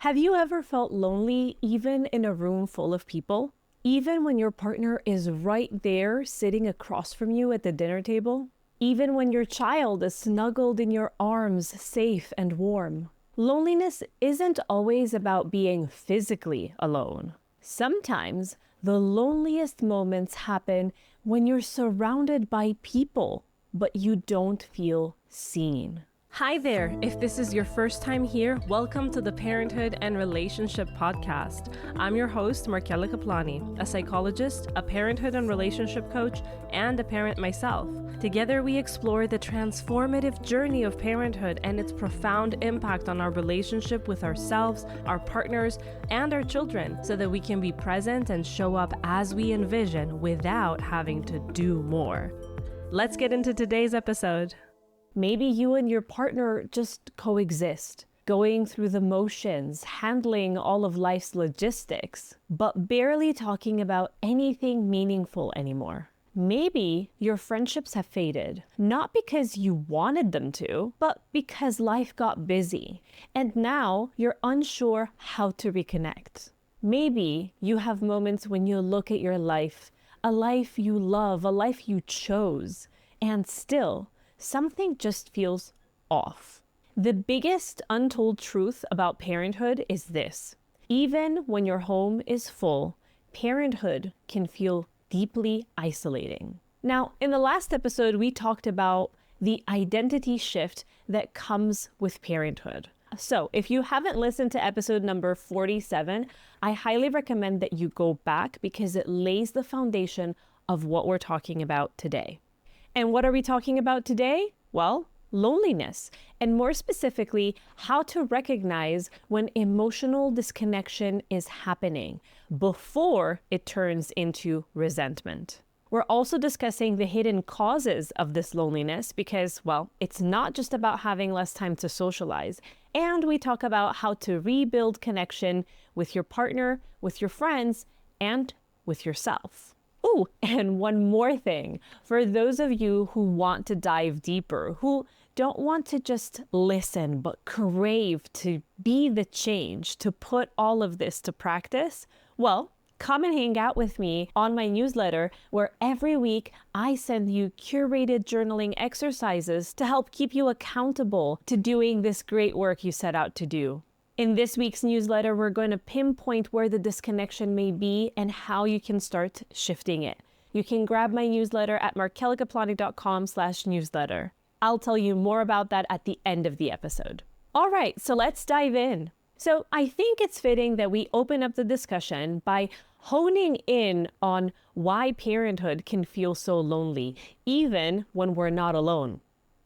Have you ever felt lonely even in a room full of people? Even when your partner is right there sitting across from you at the dinner table? Even when your child is snuggled in your arms, safe and warm? Loneliness isn't always about being physically alone. Sometimes the loneliest moments happen when you're surrounded by people, but you don't feel seen. Hi there. If this is your first time here, welcome to the Parenthood and Relationship Podcast. I'm your host, Markella Kaplani, a psychologist, a parenthood and relationship coach, and a parent myself. Together, we explore the transformative journey of parenthood and its profound impact on our relationship with ourselves, our partners, and our children, so that we can be present and show up as we envision without having to do more. Let's get into today's episode. Maybe you and your partner just coexist, going through the motions, handling all of life's logistics, but barely talking about anything meaningful anymore. Maybe your friendships have faded, not because you wanted them to, but because life got busy, and now you're unsure how to reconnect. Maybe you have moments when you look at your life, a life you love, a life you chose, and still, something just feels off. The biggest untold truth about parenthood is this: even when your home is full, parenthood can feel deeply isolating. Now, in the last episode, we talked about the identity shift that comes with parenthood. So if you haven't listened to episode number 47, I highly recommend that you go back because it lays the foundation of what we're talking about today. And what are we talking about today? Well, loneliness, and more specifically, how to recognize when emotional disconnection is happening before it turns into resentment. We're also discussing the hidden causes of this loneliness because, well, it's not just about having less time to socialize. And we talk about how to rebuild connection with your partner, with your friends, and with yourself. Oh, and one more thing. For those of you who want to dive deeper, who don't want to just listen, but crave to be the change, to put all of this to practice, well, come and hang out with me on my newsletter, where every week I send you curated journaling exercises to help keep you accountable to doing this great work you set out to do. In this week's newsletter, we're going to pinpoint where the disconnection may be and how you can start shifting it. You can grab my newsletter at markellakaplani.com/newsletter. I'll tell you more about that at the end of the episode. All right, so let's dive in. So I think it's fitting that we open up the discussion by honing in on why parenthood can feel so lonely, even when we're not alone,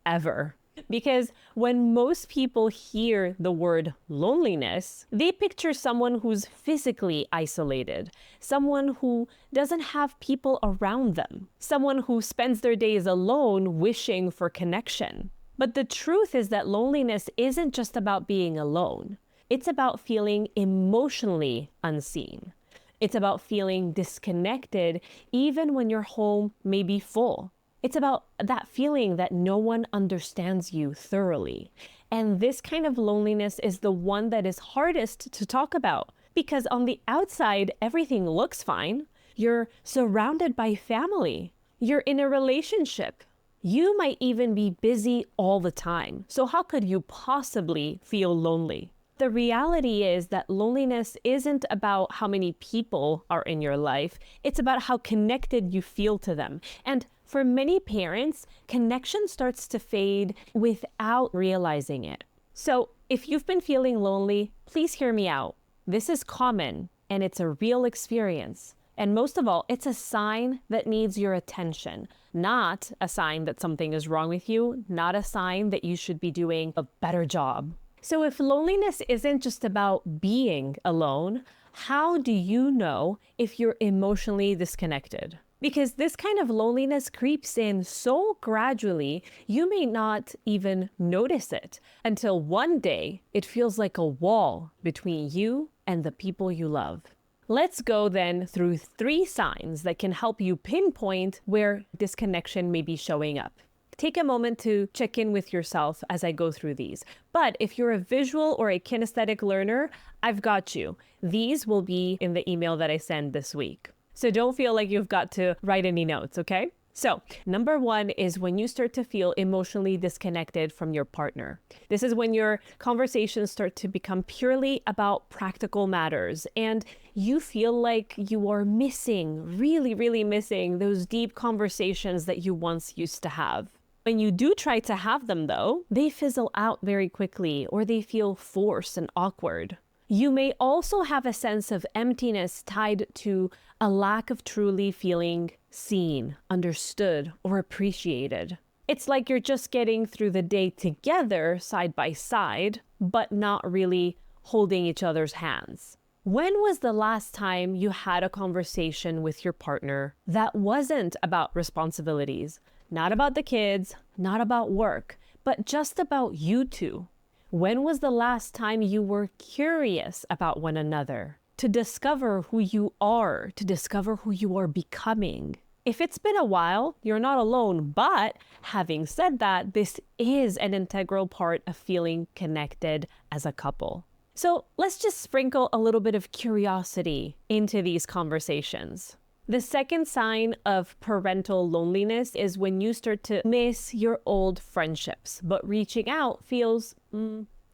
ever. Because when most people hear the word loneliness, they picture someone who's physically isolated, someone who doesn't have people around them, someone who spends their days alone wishing for connection. But the truth is that loneliness isn't just about being alone. It's about feeling emotionally unseen. It's about feeling disconnected even when your home may be full. It's about that feeling that no one understands you thoroughly. And this kind of loneliness is the one that is hardest to talk about because on the outside, everything looks fine. You're surrounded by family. You're in a relationship. You might even be busy all the time. So how could you possibly feel lonely? The reality is that loneliness isn't about how many people are in your life. It's about how connected you feel to them. And for many parents, connection starts to fade without realizing it. So if you've been feeling lonely, please hear me out. This is common and it's a real experience. And most of all, it's a sign that needs your attention, not a sign that something is wrong with you, not a sign that you should be doing a better job. So if loneliness isn't just about being alone, how do you know if you're emotionally disconnected? Because this kind of loneliness creeps in so gradually, you may not even notice it until one day it feels like a wall between you and the people you love. Let's go then through 3 signs that can help you pinpoint where disconnection may be showing up. take a moment to check in with yourself as I go through these. But if you're a visual or a kinesthetic learner, I've got you. These will be in the email that I send this week. So don't feel like you've got to write any notes, okay? So, number one is when you start to feel emotionally disconnected from your partner. This is when your conversations start to become purely about practical matters and you feel like you are missing, really missing those deep conversations that you once used to have. When you do try to have them though, they fizzle out very quickly or they feel forced and awkward. You may also have a sense of emptiness tied to a lack of truly feeling seen, understood, or appreciated. It's like you're just getting through the day together side by side, but not really holding each other's hands. When was the last time you had a conversation with your partner that wasn't about responsibilities, not about the kids, not about work, but just about you two? When was the last time you were curious about one another, to discover who you are, to discover who you are becoming? If it's been a while, you're not alone, but having said that, this is an integral part of feeling connected as a couple. So let's just sprinkle a little bit of curiosity into these conversations. The second sign of parental loneliness is when you start to miss your old friendships, but reaching out feels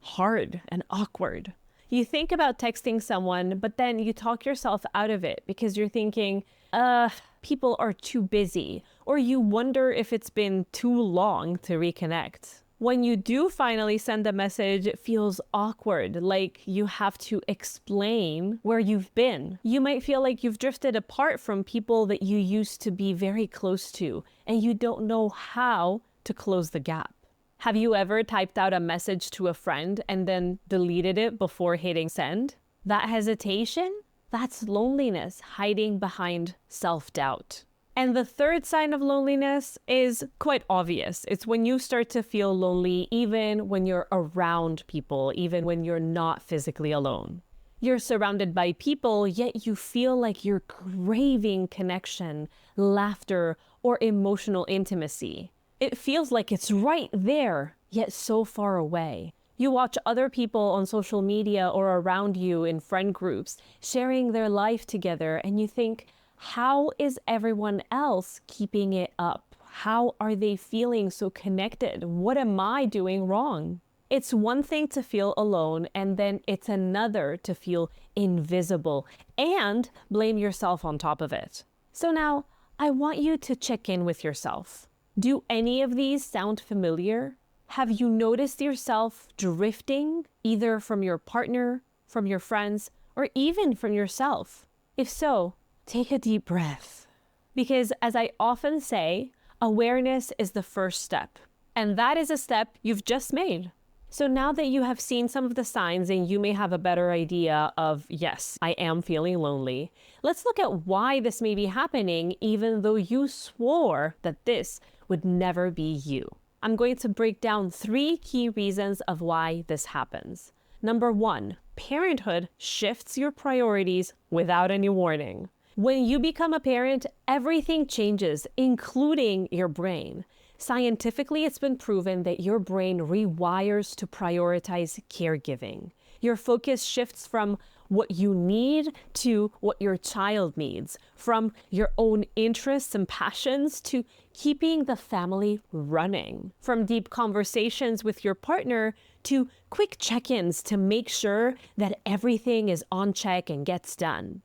hard and awkward. You think about texting someone, but then you talk yourself out of it because you're thinking, people are too busy, or you wonder if it's been too long to reconnect. When you do finally send a message, it feels awkward, like you have to explain where you've been. You might feel like you've drifted apart from people that you used to be very close to, and you don't know how to close the gap. Have you ever typed out a message to a friend and then deleted it before hitting send? That hesitation? That's loneliness hiding behind self-doubt. And the third sign of loneliness is quite obvious. It's when you start to feel lonely even when you're around people, even when you're not physically alone. You're surrounded by people, yet you feel like you're craving connection, laughter, or emotional intimacy. It feels like it's right there, yet so far away. You watch other people on social media or around you in friend groups sharing their life together, and you think, how is everyone else keeping it up? How are they feeling so connected? What am I doing wrong? It's one thing to feel alone, and then it's another to feel invisible and blame yourself on top of it. So now, I want you to check in with yourself. Do any of these sound familiar? Have you noticed yourself drifting, either from your partner, from your friends, or even from yourself? If so, take a deep breath. Because as I often say, awareness is the first step. And that is a step you've just made. So now that you have seen some of the signs and you may have a better idea of, yes, I am feeling lonely, let's look at why this may be happening even though you swore that this would never be you. I'm going to break down 3 key reasons of why this happens. Number 1, parenthood shifts your priorities without any warning. When you become a parent, everything changes, including your brain. Scientifically, it's been proven that your brain rewires to prioritize caregiving. Your focus shifts from what you need to what your child needs, from your own interests and passions to keeping the family running, from deep conversations with your partner to quick check-ins to make sure that everything is on check and gets done.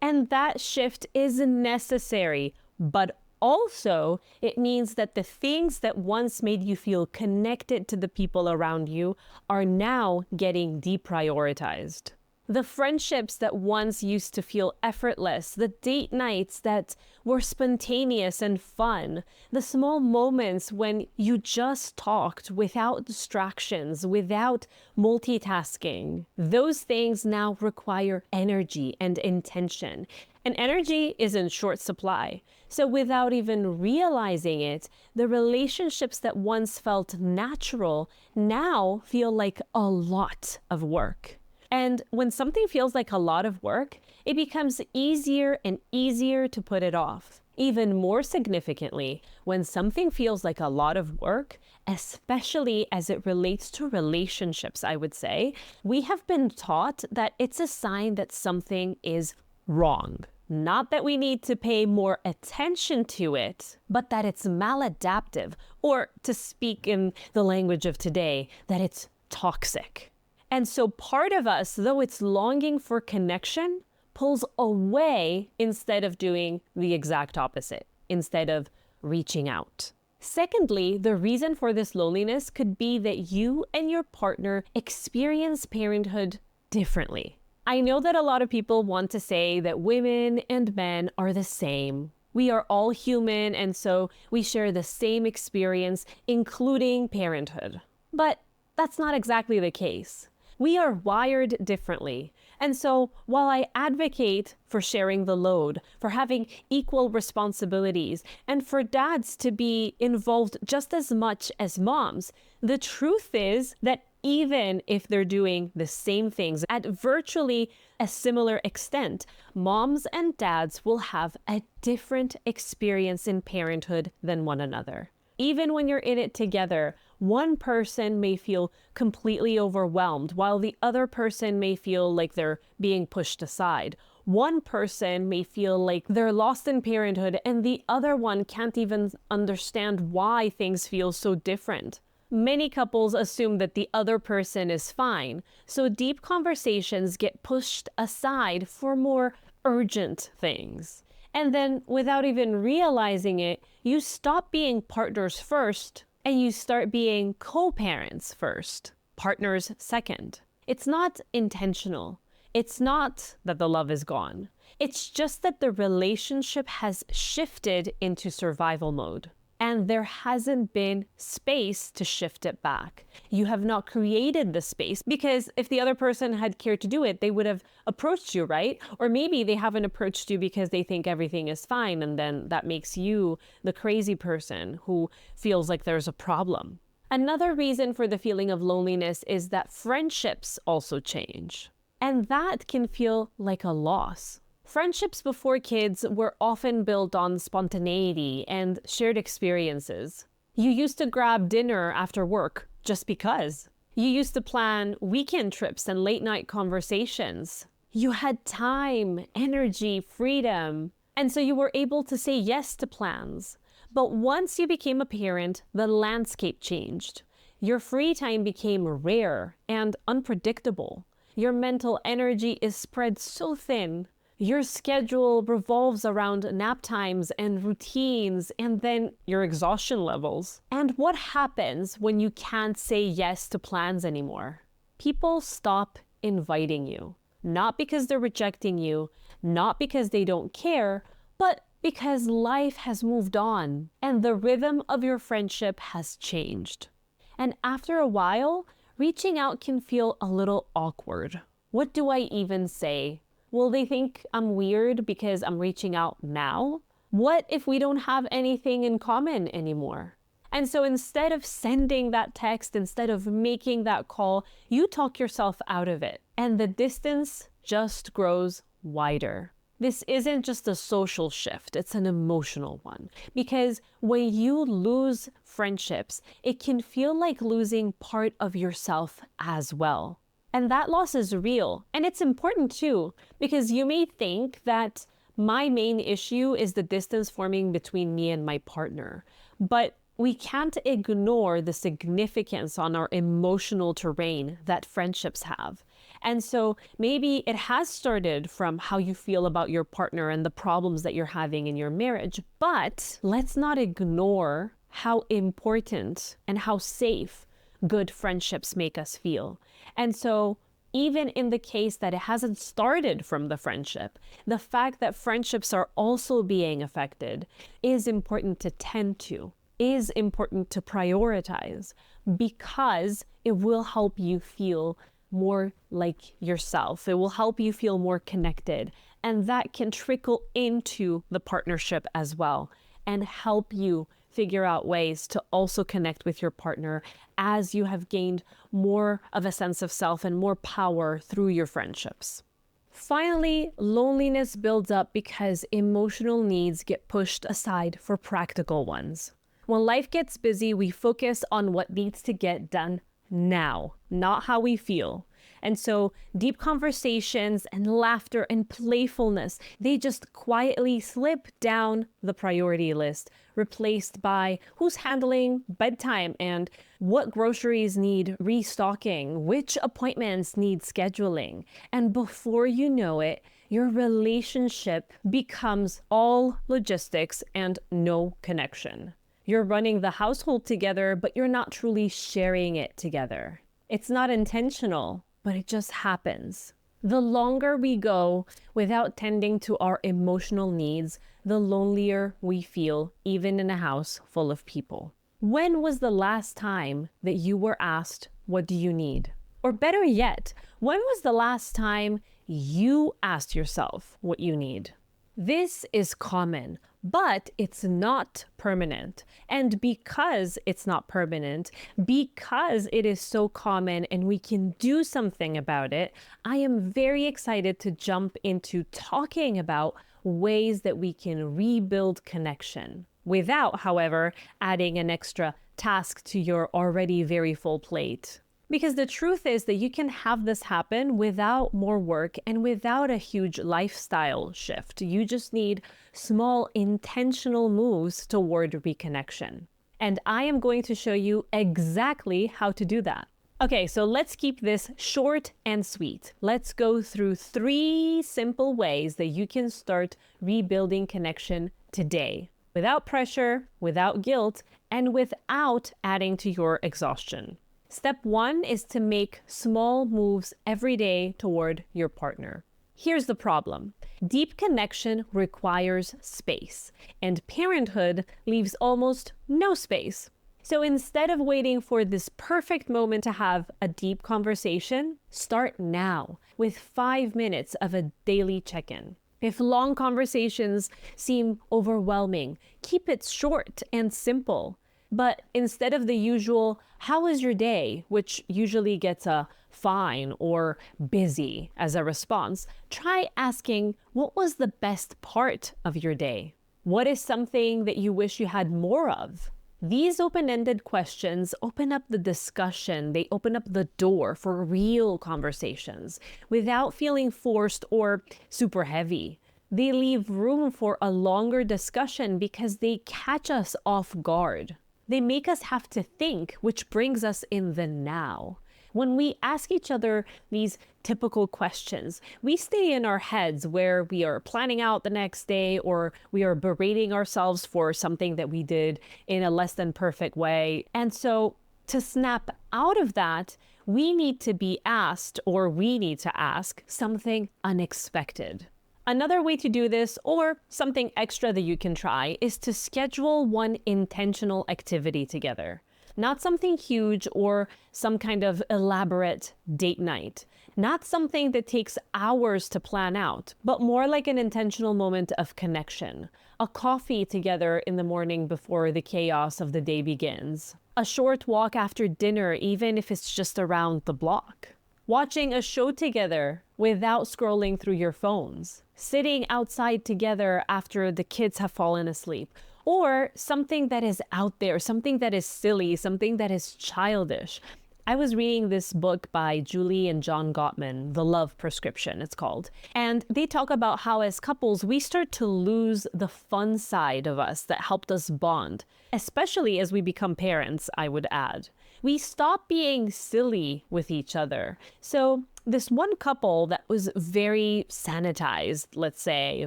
And that shift is necessary, but also it means that the things that once made you feel connected to the people around you are now getting deprioritized. The friendships that once used to feel effortless, the date nights that were spontaneous and fun, the small moments when you just talked without distractions, without multitasking, those things now require energy and intention. And energy is in short supply. So without even realizing it, the relationships that once felt natural now feel like a lot of work. And when something feels like a lot of work, it becomes easier and easier to put it off. Even more significantly, when something feels like a lot of work, especially as it relates to relationships, I would say, we have been taught that it's a sign that something is wrong. Not that we need to pay more attention to it, but that it's maladaptive, or to speak in the language of today, that it's toxic. And so part of us, though it's longing for connection, pulls away instead of doing the exact opposite, instead of reaching out. Secondly, the reason for this loneliness could be that you and your partner experience parenthood differently. I know that a lot of people want to say that women and men are the same. We are all human, and so we share the same experience, including parenthood. But that's not exactly the case. We are wired differently. And so while I advocate for sharing the load, for having equal responsibilities, and for dads to be involved just as much as moms, the truth is that even if they're doing the same things at virtually a similar extent, moms and dads will have a different experience in parenthood than one another. Even when you're in it together, one person may feel completely overwhelmed, while the other person may feel like they're being pushed aside. One person may feel like they're lost in parenthood, and the other one can't even understand why things feel so different. Many couples assume that the other person is fine, so deep conversations get pushed aside for more urgent things. And then, without even realizing it, you stop being partners first and you start being co-parents first, partners second. It's not intentional. It's not that the love is gone. It's just that the relationship has shifted into survival mode. And there hasn't been space to shift it back. You have not created the space, because if the other person had cared to do it, they would have approached you, right? Or maybe they haven't approached you because they think everything is fine, and then that makes you the crazy person who feels like there's a problem. Another reason for the feeling of loneliness is that friendships also change. And that can feel like a loss. Friendships before kids were often built on spontaneity and shared experiences. You used to grab dinner after work just because. You used to plan weekend trips and late night conversations. You had time, energy, freedom, and so you were able to say yes to plans. But once you became a parent, the landscape changed. Your free time became rare and unpredictable. Your mental energy is spread so thin. Your schedule revolves around nap times and routines, and then your exhaustion levels. And what happens when you can't say yes to plans anymore? People stop inviting you. Not because they're rejecting you, not because they don't care, but because life has moved on and the rhythm of your friendship has changed. And after a while, reaching out can feel a little awkward. What do I even say? Will they think I'm weird because I'm reaching out now? What if we don't have anything in common anymore? And so instead of sending that text, instead of making that call, you talk yourself out of it. And the distance just grows wider. This isn't just a social shift, it's an emotional one. Because when you lose friendships, it can feel like losing part of yourself as well. And that loss is real. And it's important too, because you may think that my main issue is the distance forming between me and my partner. But we can't ignore the significance on our emotional terrain that friendships have. And so maybe it has started from how you feel about your partner and the problems that you're having in your marriage. But let's not ignore how important and how safe good friendships make us feel. And so even in the case that it hasn't started from the friendship, the fact that friendships are also being affected is important to tend to, is important to prioritize, because it will help you feel more like yourself. It will help you feel more connected. And that can trickle into the partnership as well and help you figure out ways to also connect with your partner as you have gained more of a sense of self and more power through your friendships. Finally, loneliness builds up because emotional needs get pushed aside for practical ones. When life gets busy, we focus on what needs to get done now, not how we feel. And so deep conversations and laughter and playfulness, they just quietly slip down the priority list, replaced by who's handling bedtime and what groceries need restocking, which appointments need scheduling. And before you know it, your relationship becomes all logistics and no connection. You're running the household together, but you're not truly sharing it together. It's not intentional, but it just happens. The longer we go without tending to our emotional needs, the lonelier we feel, even in a house full of people. When was the last time that you were asked, what do you need? Or better yet, when was the last time you asked yourself what you need? This is common, but it's not permanent. And because it's not permanent, because it is so common and we can do something about it, I am very excited to jump into talking about ways that we can rebuild connection without, however, adding an extra task to your already very full plate. Because the truth is that you can have this happen without more work and without a huge lifestyle shift. You just need small intentional moves toward reconnection. And I am going to show you exactly how to do that. Okay, so let's keep this short and sweet. Let's go through 3 simple ways that you can start rebuilding connection today, without pressure, without guilt, and without adding to your exhaustion. Step 1 is to make small moves every day toward your partner. Here's the problem. Deep connection requires space, and parenthood leaves almost no space. So instead of waiting for this perfect moment to have a deep conversation, start now with 5 minutes of a daily check-in. If long conversations seem overwhelming, keep it short and simple. But instead of the usual, how was your day, which usually gets a fine or busy as a response, try asking, what was the best part of your day? What is something that you wish you had more of? These open-ended questions open up the discussion. They open up the door for real conversations without feeling forced or super heavy. They leave room for a longer discussion because they catch us off guard. They make us have to think, which brings us in the now. When we ask each other these typical questions, we stay in our heads where we are planning out the next day or we are berating ourselves for something that we did in a less than perfect way. And so to snap out of that, we need to be asked, or we need to ask, something unexpected. Another way to do this, or something extra that you can try, is to schedule one intentional activity together. Not something huge or some kind of elaborate date night. Not something that takes hours to plan out, but more like an intentional moment of connection. A coffee together in the morning before the chaos of the day begins. A short walk after dinner, even if it's just around the block. Watching a show together without scrolling through your phones. Sitting outside together after the kids have fallen asleep. Or something that is out there, something that is silly, something that is childish. I was reading this book by Julie and John Gottman, The Love Prescription, it's called. And they talk about how as couples, we start to lose the fun side of us that helped us bond, especially as we become parents, I would add. We stop being silly with each other. So this one couple that was very sanitized, let's say,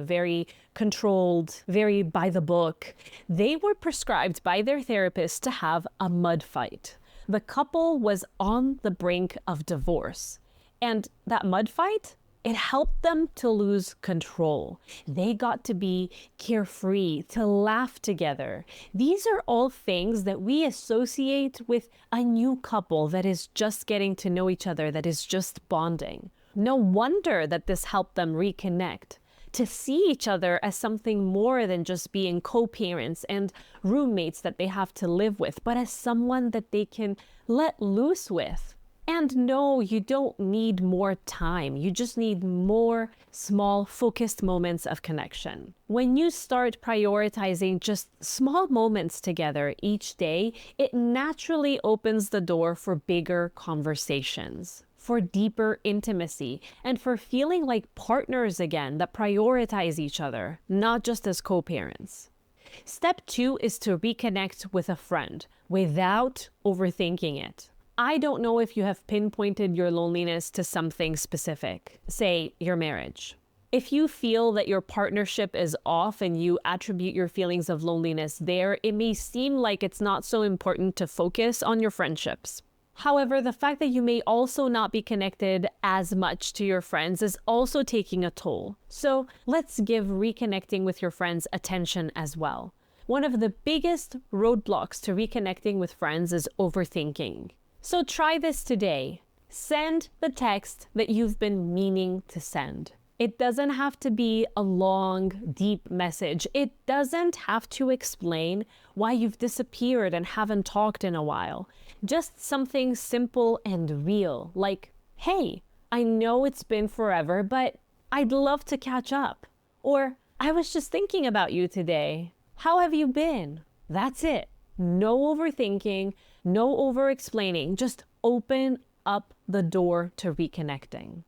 very controlled, very by the book, they were prescribed by their therapist to have a mud fight. The couple was on the brink of divorce. And that mud fight, it helped them to lose control. They got to be carefree, to laugh together. These are all things that we associate with a new couple that is just getting to know each other, that is just bonding. No wonder that this helped them reconnect, to see each other as something more than just being co-parents and roommates that they have to live with, but as someone that they can let loose with. And no, you don't need more time. You just need more small, focused moments of connection. When you start prioritizing just small moments together each day, it naturally opens the door for bigger conversations, for deeper intimacy, and for feeling like partners again that prioritize each other, not just as co-parents. Step 2 is to reconnect with a friend without overthinking it. I don't know if you have pinpointed your loneliness to something specific, say your marriage. If you feel that your partnership is off and you attribute your feelings of loneliness there, it may seem like it's not so important to focus on your friendships. However, the fact that you may also not be connected as much to your friends is also taking a toll. So let's give reconnecting with your friends attention as well. One of the biggest roadblocks to reconnecting with friends is overthinking. So try this today. Send the text that you've been meaning to send. It doesn't have to be a long, deep message. It doesn't have to explain why you've disappeared and haven't talked in a while. Just something simple and real, like, hey, I know it's been forever, but I'd love to catch up. Or, I was just thinking about you today. How have you been? That's it. No overthinking, no over-explaining. Just open up the door to reconnecting.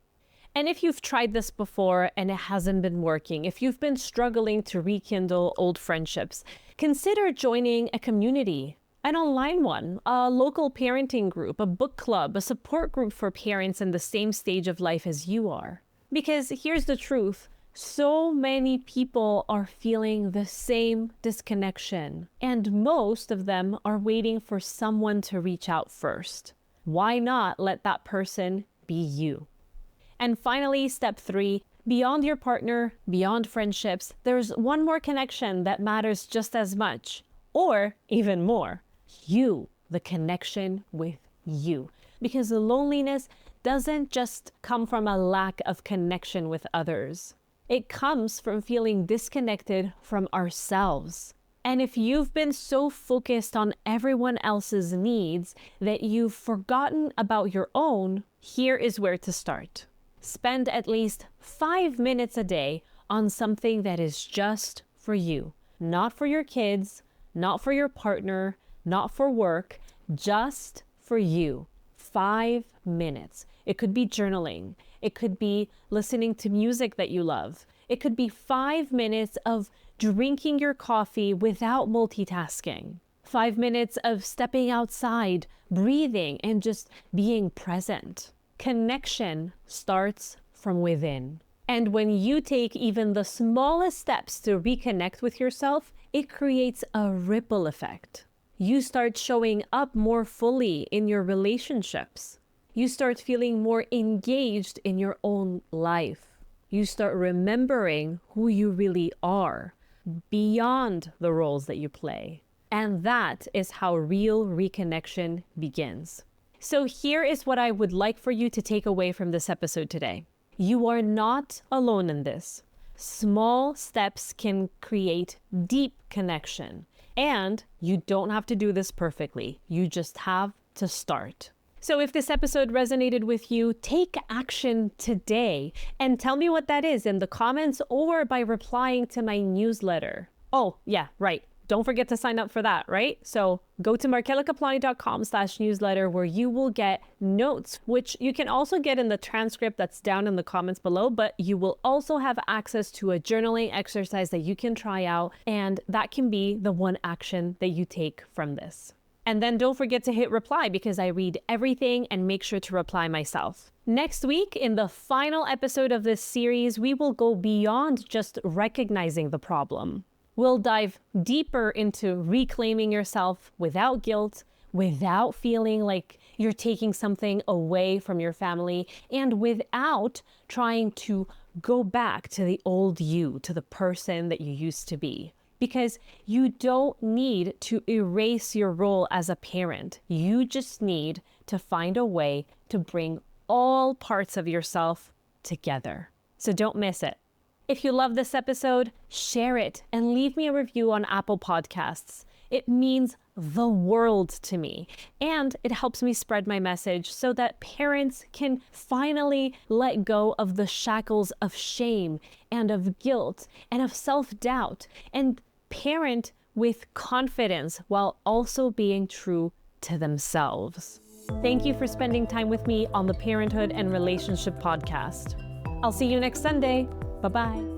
And if you've tried this before and it hasn't been working, if you've been struggling to rekindle old friendships, consider joining a community, an online one, a local parenting group, a book club, a support group for parents in the same stage of life as you are. Because here's the truth. So many people are feeling the same disconnection, and most of them are waiting for someone to reach out first. Why not let that person be you? And finally, step 3, beyond your partner, beyond friendships, there's one more connection that matters just as much, or even more. You, the connection with you. Because the loneliness doesn't just come from a lack of connection with others. It comes from feeling disconnected from ourselves. And if you've been so focused on everyone else's needs that you've forgotten about your own, here is where to start. Spend at least 5 minutes a day on something that is just for you. Not for your kids, not for your partner, not for work, just for you. 5 minutes. It could be journaling. It could be listening to music that you love. It could be 5 minutes of drinking your coffee without multitasking. 5 minutes of stepping outside, breathing, and just being present. Connection starts from within. And when you take even the smallest steps to reconnect with yourself, it creates a ripple effect. You start showing up more fully in your relationships. You start feeling more engaged in your own life. You start remembering who you really are beyond the roles that you play. And that is how real reconnection begins. So here is what I would like for you to take away from this episode today. You are not alone in this. Small steps can create deep connection. And you don't have to do this perfectly. You just have to start. So if this episode resonated with you, take action today and tell me what that is in the comments or by replying to my newsletter. Oh, yeah, right. Don't forget to sign up for that, right? So go to markelakaplani.com/newsletter where you will get notes, which you can also get in the transcript that's down in the comments below, but you will also have access to a journaling exercise that you can try out, and that can be the one action that you take from this. And then don't forget to hit reply because I read everything and make sure to reply myself. Next week, in the final episode of this series, we will go beyond just recognizing the problem. We'll dive deeper into reclaiming yourself without guilt, without feeling like you're taking something away from your family, and without trying to go back to the old you, to the person that you used to be. Because you don't need to erase your role as a parent. You just need to find a way to bring all parts of yourself together. So don't miss it. If you love this episode, share it and leave me a review on Apple Podcasts. It means the world to me. And it helps me spread my message so that parents can finally let go of the shackles of shame and of guilt and of self-doubt and parent with confidence while also being true to themselves. Thank you for spending time with me on the Parenthood and Relationship Podcast. I'll see you next Sunday. Bye-bye.